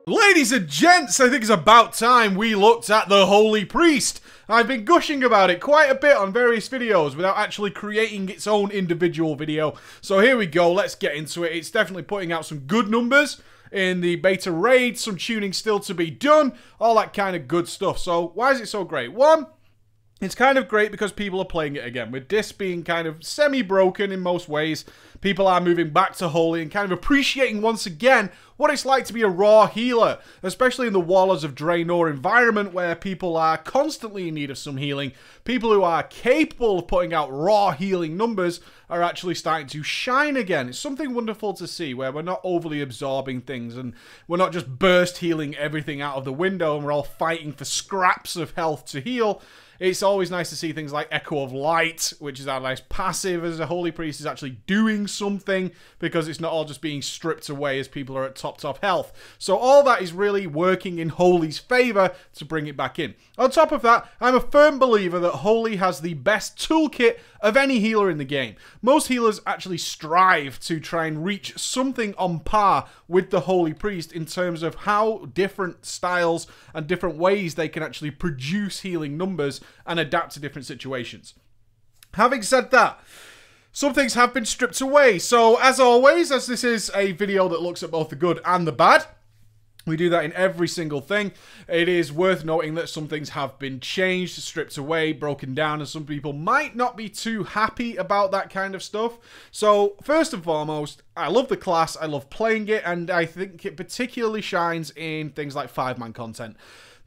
Ladies and gents, I think it's about time we looked at the Holy Priest. I've been gushing about it quite a bit on various videos without actually creating its own individual video. So here we go, let's get into it. It's definitely putting out some good numbers in the beta raid, some tuning still to be done, all that kind of good stuff. So why is it so great? One, it's kind of great because people are playing it again. With this being kind of semi-broken in most ways, people are moving back to Holy and kind of appreciating once again what it's like to be a raw healer, especially in the Warlords of Draenor environment where people are constantly in need of some healing. People who are capable of putting out raw healing numbers are actually starting to shine again. It's something wonderful to see where we're not overly absorbing things and we're not just burst healing everything out of the window and we're all fighting for scraps of health to heal. It's always nice to see things like Echo of Light, which is our nice passive as a Holy Priest is actually doing something because it's not all just being stripped away as people are at top health. So all that is really working in Holy's favour to bring it back in. On top of that, I'm a firm believer that Holy has the best toolkit of any healer in the game. Most healers actually strive to try and reach something on par with the Holy Priest in terms of how different styles and different ways they can actually produce healing numbers and adapt to different situations. Having said that, some things have been stripped away. So as always, as this is a video that looks at both the good and the bad, we do that in every single thing. It is worth noting that some things have been changed, stripped away, broken down, and some people might not be too happy about that kind of stuff. So, first and foremost, I love the class, I love playing it, and I think it particularly shines in things like 5-man content.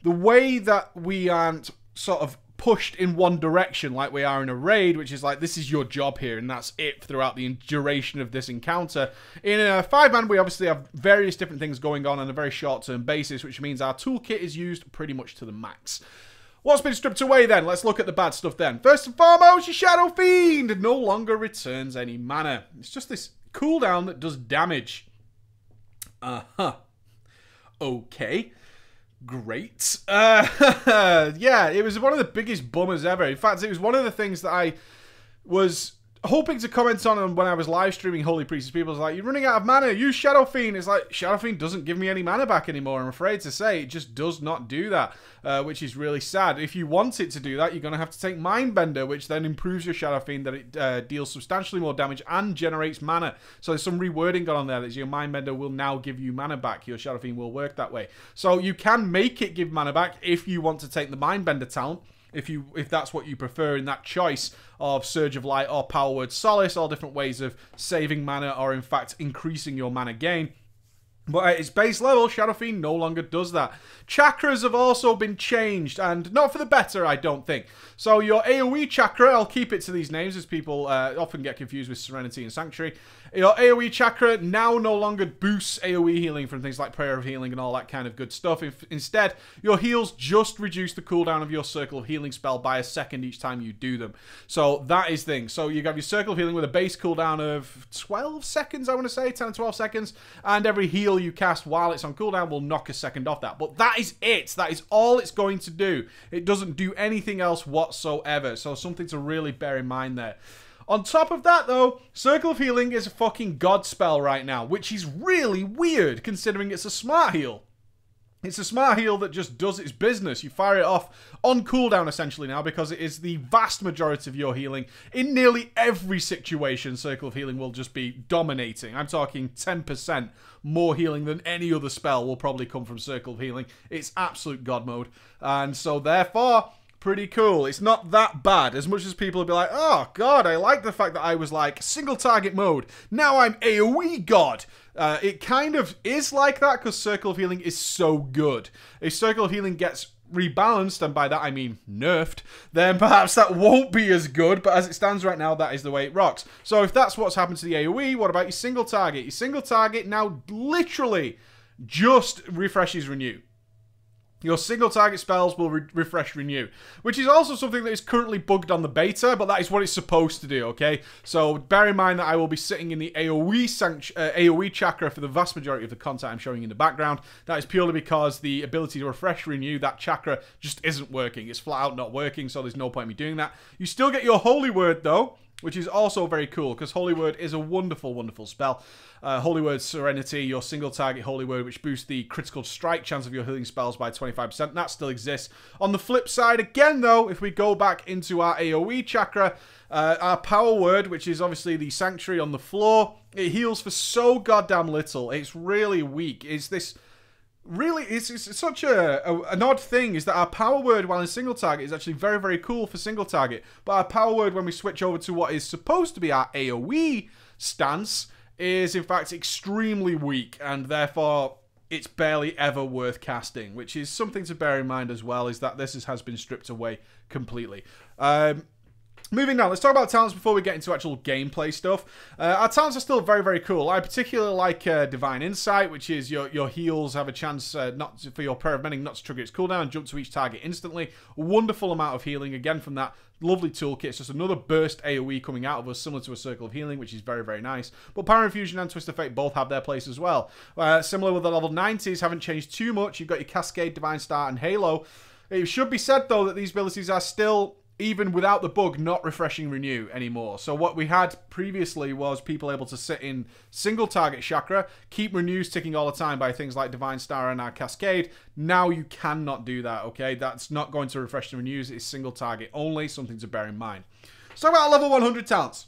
The way that we aren't sort of pushed in one direction like we are in a raid, which is like, this is your job here, and that's it throughout the duration of this encounter. In a 5-man, we obviously have various different things going on a very short-term basis, which means our toolkit is used pretty much to the max. What's been stripped away then? Let's look at the bad stuff then. First and foremost, your Shadowfiend no longer returns any mana. It's just this cooldown that does damage. Okay. Great. Yeah, it was one of the biggest bummers ever. In fact, it was one of the things that I was hoping to comment on when I was live streaming Holy Priest. People was like, you're running out of mana, use Shadowfiend. It's like, Shadowfiend doesn't give me any mana back anymore, I'm afraid to say. It just does not do that, which is really sad. If you want it to do that, you're going to have to take Mindbender, which then improves your Shadowfiend, that it deals substantially more damage and generates mana. So there's some rewording going on there that your Mindbender will now give you mana back. Your Shadowfiend will work that way. So you can make it give mana back if you want to take the Mindbender talent. If that's what you prefer in that choice of Surge of Light or Power Word Solace, all different ways of saving mana or in fact increasing your mana gain. But at its base level, Shadowfiend no longer does that. Chakras have also been changed, and not for the better, I don't think. So your AoE chakra, I'll keep it to these names as people often get confused with Serenity and Sanctuary. Your AoE chakra now no longer boosts AoE healing from things like Prayer of Healing and all that kind of good stuff. Instead, your heals just reduce the cooldown of your Circle of Healing spell by a second each time you do them. So that is thing. So you have your Circle of Healing with a base cooldown of 12 seconds, I want to say, 10 to 12 seconds, and every heal you cast while it's on cooldown will knock a second off that. But that is it. That is all it's going to do. It doesn't do anything else whatsoever. So something to really bear in mind there. On top of that, though, Circle of Healing is a fucking god spell right now, which is really weird considering it's a smart heal. It's a smart heal that just does its business. You fire it off on cooldown essentially now because it is the vast majority of your healing. In nearly every situation, Circle of Healing will just be dominating. I'm talking 10% more healing than any other spell will probably come from Circle of Healing. It's absolute god mode. And so therefore, pretty cool. It's not that bad. As much as people will be like, oh god, I like the fact that I was like single target mode. Now I'm AoE god. It kind of is like that because Circle of Healing is so good. If Circle of Healing gets rebalanced, and by that I mean nerfed, then perhaps that won't be as good, but as it stands right now, that is the way it rocks. So if that's what's happened to the AoE, what about your single target? Your single target now literally just refreshes renew. Your single target spells will refresh renew, which is also something that is currently bugged on the beta, but that is what it's supposed to do, okay? So bear in mind that I will be sitting in the AoE chakra for the vast majority of the content I'm showing in the background. That is purely because the ability to refresh renew, that chakra, just isn't working. It's flat out not working, so there's no point in me doing that. You still get your holy word, though, which is also very cool because Holy Word is a wonderful, wonderful spell. Holy Word Serenity, your single target Holy Word, which boosts the critical strike chance of your healing spells by 25%. That still exists. On the flip side, again though, if we go back into our AoE chakra, our Power Word, which is obviously the Sanctuary on the floor, it heals for so goddamn little. It's really weak. It's this... Really, it's such an odd thing is that our Power Word, while in single target, is actually very, very cool for single target. But our Power Word, when we switch over to what is supposed to be our AoE stance, is in fact extremely weak, and therefore it's barely ever worth casting, which is something to bear in mind as well, is that this has been stripped away completely. Moving on, let's talk about talents before we get into actual gameplay stuff. Our talents are still very, very cool. I particularly like Divine Insight, which is your heals have a chance for your Prayer of Mending not to trigger its cooldown and jump to each target instantly. Wonderful amount of healing, again, from that lovely toolkit. It's just another burst AoE coming out of us, similar to a Circle of Healing, which is very, very nice. But Power Infusion and Twist of Fate both have their place as well. Similar with the level 90s, haven't changed too much. You've got your Cascade, Divine Star, and Halo. It should be said, though, that these abilities are still... even without the bug, not refreshing renew anymore. So what we had previously was people able to sit in single target chakra, keep renews ticking all the time by things like Divine Star and our Cascade. Now you cannot do that, okay? That's not going to refresh the renews. It's single target only, something to bear in mind. Let's talk about level 100 talents.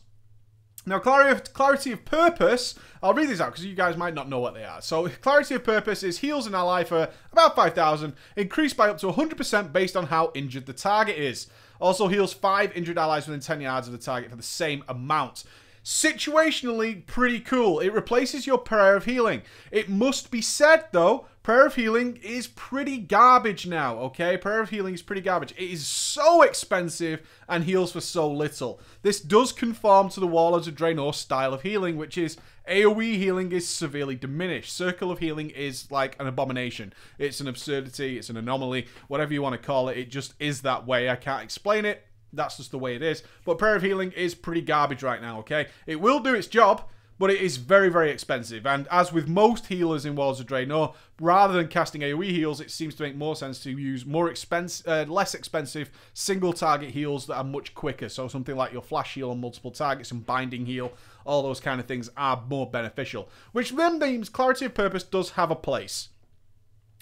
Now, Clarity of Purpose, I'll read these out because you guys might not know what they are. So, Clarity of Purpose is heals an ally for about 5,000, increased by up to 100% based on how injured the target is. Also heals 5 injured allies within 10 yards of the target for the same amount. Situationally, pretty cool. It replaces your Prayer of Healing. It must be said, though, Prayer of Healing is pretty garbage now, okay? Prayer of Healing is pretty garbage. It is so expensive and heals for so little. This does conform to the Warlords of Draenor style of healing, which is AoE healing is severely diminished. Circle of Healing is like an abomination. It's an absurdity, it's an anomaly, whatever you want to call it. It just is that way. I can't explain it. That's just the way it is. But Prayer of Healing is pretty garbage right now, okay? It will do its job, but it is very, very expensive. And as with most healers in Warlords of Draenor, rather than casting AoE heals, it seems to make more sense to use less expensive single target heals that are much quicker. So something like your Flash Heal on multiple targets and Binding Heal, all those kind of things are more beneficial. Which then means Clarity of Purpose does have a place.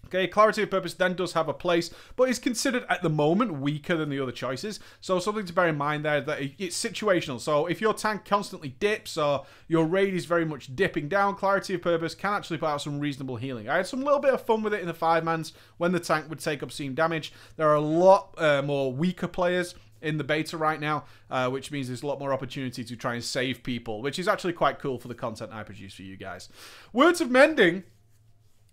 Okay, Clarity of Purpose then does have a place, but is considered at the moment weaker than the other choices. So something to bear in mind there, that it's situational. So if your tank constantly dips or your raid is very much dipping down, Clarity of Purpose can actually put out some reasonable healing. I had some little bit of fun with it in the 5-mans when the tank would take obscene damage. There are a lot more weaker players in the beta right now, which means there's a lot more opportunity to try and save people, which is actually quite cool for the content I produce for you guys. Words of Mending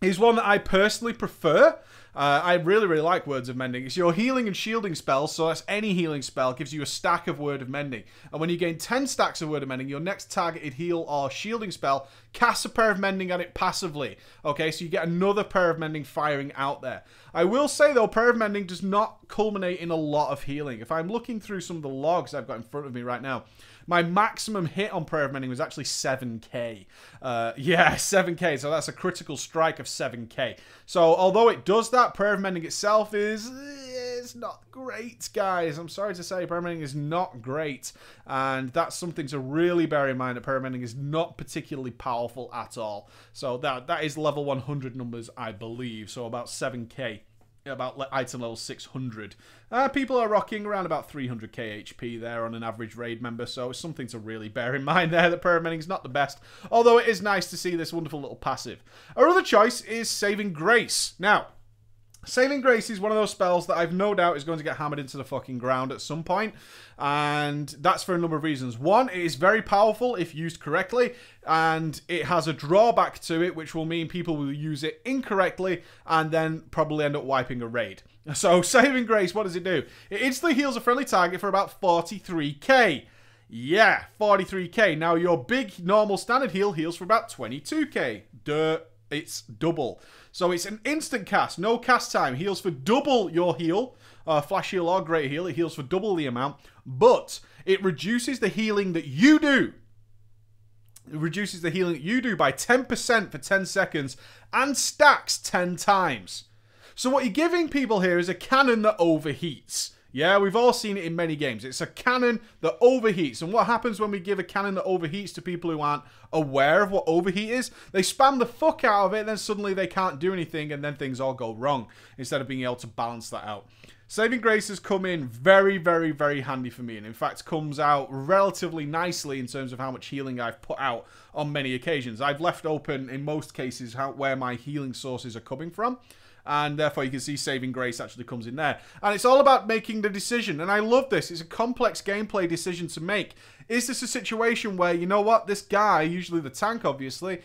is one that I personally prefer. I really, really like Words of Mending. It's your healing and shielding spells, so that's any healing spell, gives you a stack of Word of Mending. And when you gain 10 stacks of Word of Mending, your next targeted heal or shielding spell casts a Prayer of Mending at it passively. Okay, so you get another Prayer of Mending firing out there. I will say, though, Prayer of Mending does not culminate in a lot of healing. If I'm looking through some of the logs I've got in front of me right now, my maximum hit on Prayer of Mending was actually 7k. Yeah, 7k. So that's a critical strike of 7k. So although it does that, Prayer of Mending itself is not great, guys. I'm sorry to say, Prayer of Mending is not great. And that's something to really bear in mind, that Prayer of Mending is not particularly powerful at all. So that is level 100 numbers, I believe. So about 7k. About item level 600. People are rocking around about 300k HP there on an average raid member, so it's something to really bear in mind there, that Prayer of Mending is not the best, although it is nice to see this wonderful little passive. Our other choice is Saving Grace. Now, Saving Grace is one of those spells that I've no doubt is going to get hammered into the fucking ground at some point, and that's for a number of reasons. One, it is very powerful if used correctly, and it has a drawback to it, which will mean people will use it incorrectly and then probably end up wiping a raid. So, Saving Grace, what does it do? It instantly heals a friendly target for about 43k. Yeah, 43k. Now, your big normal standard heal heals for about 22k. Duh. It's double. So it's an instant cast, no cast time. Heals for double your heal, Flash Heal or Great Heal. It heals for double the amount, but it reduces the healing that you do. It reduces the healing that you do by 10% for 10 seconds and stacks 10 times. So what you're giving people here is a cannon that overheats. Yeah, we've all seen it in many games. It's a cannon that overheats. And what happens when we give a cannon that overheats to people who aren't aware of what overheat is? They spam the fuck out of it, and then suddenly they can't do anything, and then things all go wrong instead of being able to balance that out. Saving Grace has come in very, very, very handy for me, and in fact comes out relatively nicely in terms of how much healing I've put out on many occasions. I've left open, in most cases, where my healing sources are coming from, and therefore you can see Saving Grace actually comes in there. And it's all about making the decision, and I love this. It's a complex gameplay decision to make. Is this a situation where, you know what, this guy, usually the tank obviously,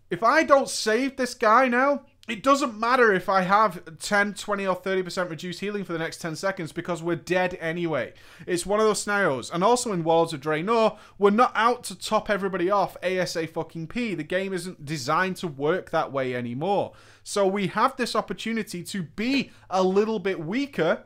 if I don't save this guy now, it doesn't matter if I have 10, 20, or 30% reduced healing for the next 10 seconds because we're dead anyway. It's one of those scenarios. And also in Warlords of Draenor, we're not out to top everybody off ASAP. The game isn't designed to work that way anymore. So we have this opportunity to be a little bit weaker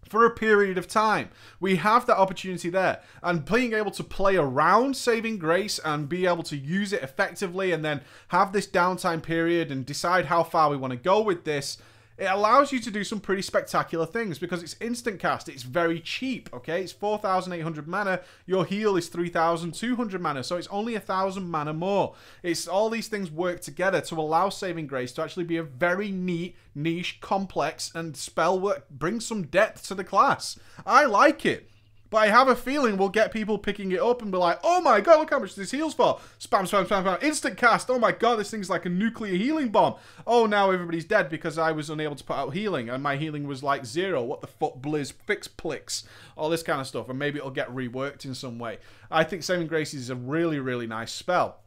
for a period of time. We have that opportunity there. And being able to play around Saving Grace and be able to use it effectively and then have this downtime period and decide how far we want to go with this, it allows you to do some pretty spectacular things because it's instant cast. It's very cheap, okay? It's 4,800 mana. Your heal is 3,200 mana, so it's only 1,000 mana more. It's all these things work together to allow Saving Grace to actually be a very neat, niche, complex, and spell work brings some depth to the class. I like it. But I have a feeling we'll get people picking it up and be like, oh my god, look how much this heals for. Spam, spam, spam, spam. Instant cast. Oh my god, this thing's like a nuclear healing bomb. Oh, now everybody's dead because I was unable to put out healing. And my healing was like 0. What the fuck, Blizz, fix plicks. All this kind of stuff. And maybe it'll get reworked in some way. I think Saving Grace is a really, really nice spell.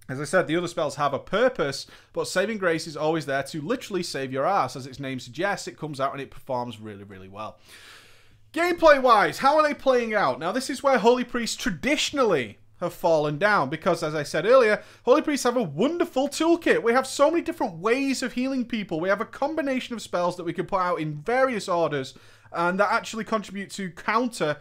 As I said, the other spells have a purpose, but Saving Grace is always there to literally save your ass. As its name suggests, it comes out and it performs really, really well. Gameplay-wise, how are they playing out? Now, this is where Holy Priests traditionally have fallen down because, as I said earlier, Holy Priests have a wonderful toolkit. We have so many different ways of healing people. We have a combination of spells that we can put out in various orders and that actually contribute to counter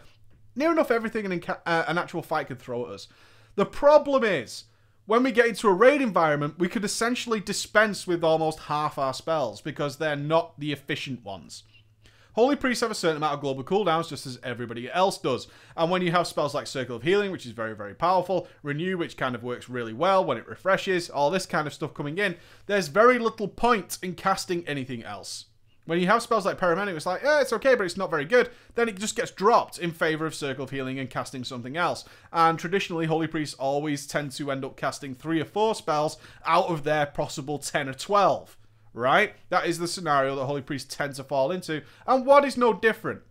near enough everything an actual fight could throw at us. The problem is, when we get into a raid environment, we could essentially dispense with almost half our spells because they're not the efficient ones. Holy Priests have a certain amount of global cooldowns, just as everybody else does. And when you have spells like Circle of Healing, which is very, very powerful, Renew, which kind of works really well when it refreshes, all this kind of stuff coming in, there's very little point in casting anything else. When you have spells like Paramedic, it's like, yeah, it's okay, but it's not very good. Then it just gets dropped in favor of Circle of Healing and casting something else. And traditionally, Holy Priests always tend to end up casting 3 or 4 spells out of their possible 10 or 12. Right? That is the scenario that Holy Priests tend to fall into. And WoD is no different.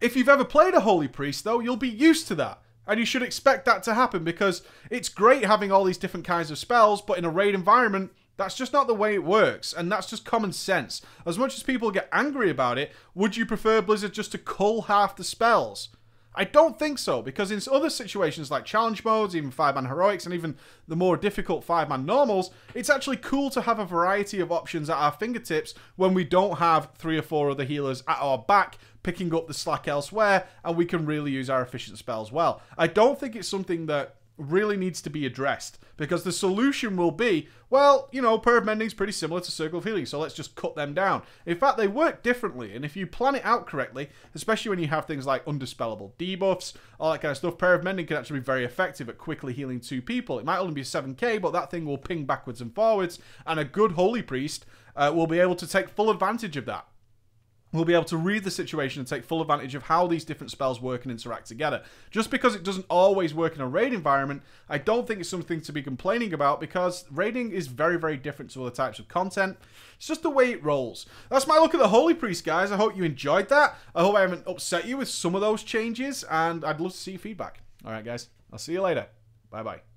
If you've ever played a Holy Priest, though, you'll be used to that. And you should expect that to happen because it's great having all these different kinds of spells, but in a raid environment, that's just not the way it works. And that's just common sense. As much as people get angry about it, would you prefer Blizzard just to cull half the spells? I don't think so, because in other situations like challenge modes, even 5-man heroics, and even the more difficult 5-man normals, it's actually cool to have a variety of options at our fingertips when we don't have 3 or 4 other healers at our back picking up the slack elsewhere, and we can really use our efficient spells well. I don't think it's something that really needs to be addressed, because the solution will be, well, you know, Prayer of Mending's pretty similar to Circle of Healing, so let's just cut them down. In fact, they work differently, and if you plan it out correctly, especially when you have things like undispellable debuffs, all that kind of stuff, Prayer of Mending can actually be very effective at quickly healing 2 people. It might only be 7k, but that thing will ping backwards and forwards, and a good Holy Priest will be able to take full advantage of that. We'll be able to read the situation and take full advantage of how these different spells work and interact together. Just because it doesn't always work in a raid environment, I don't think it's something to be complaining about, because raiding is very, very different to other types of content. It's just the way it rolls. That's my look at the Holy Priest, guys. I hope you enjoyed that. I hope I haven't upset you with some of those changes, and I'd love to see your feedback. All right, guys. I'll see you later. Bye-bye.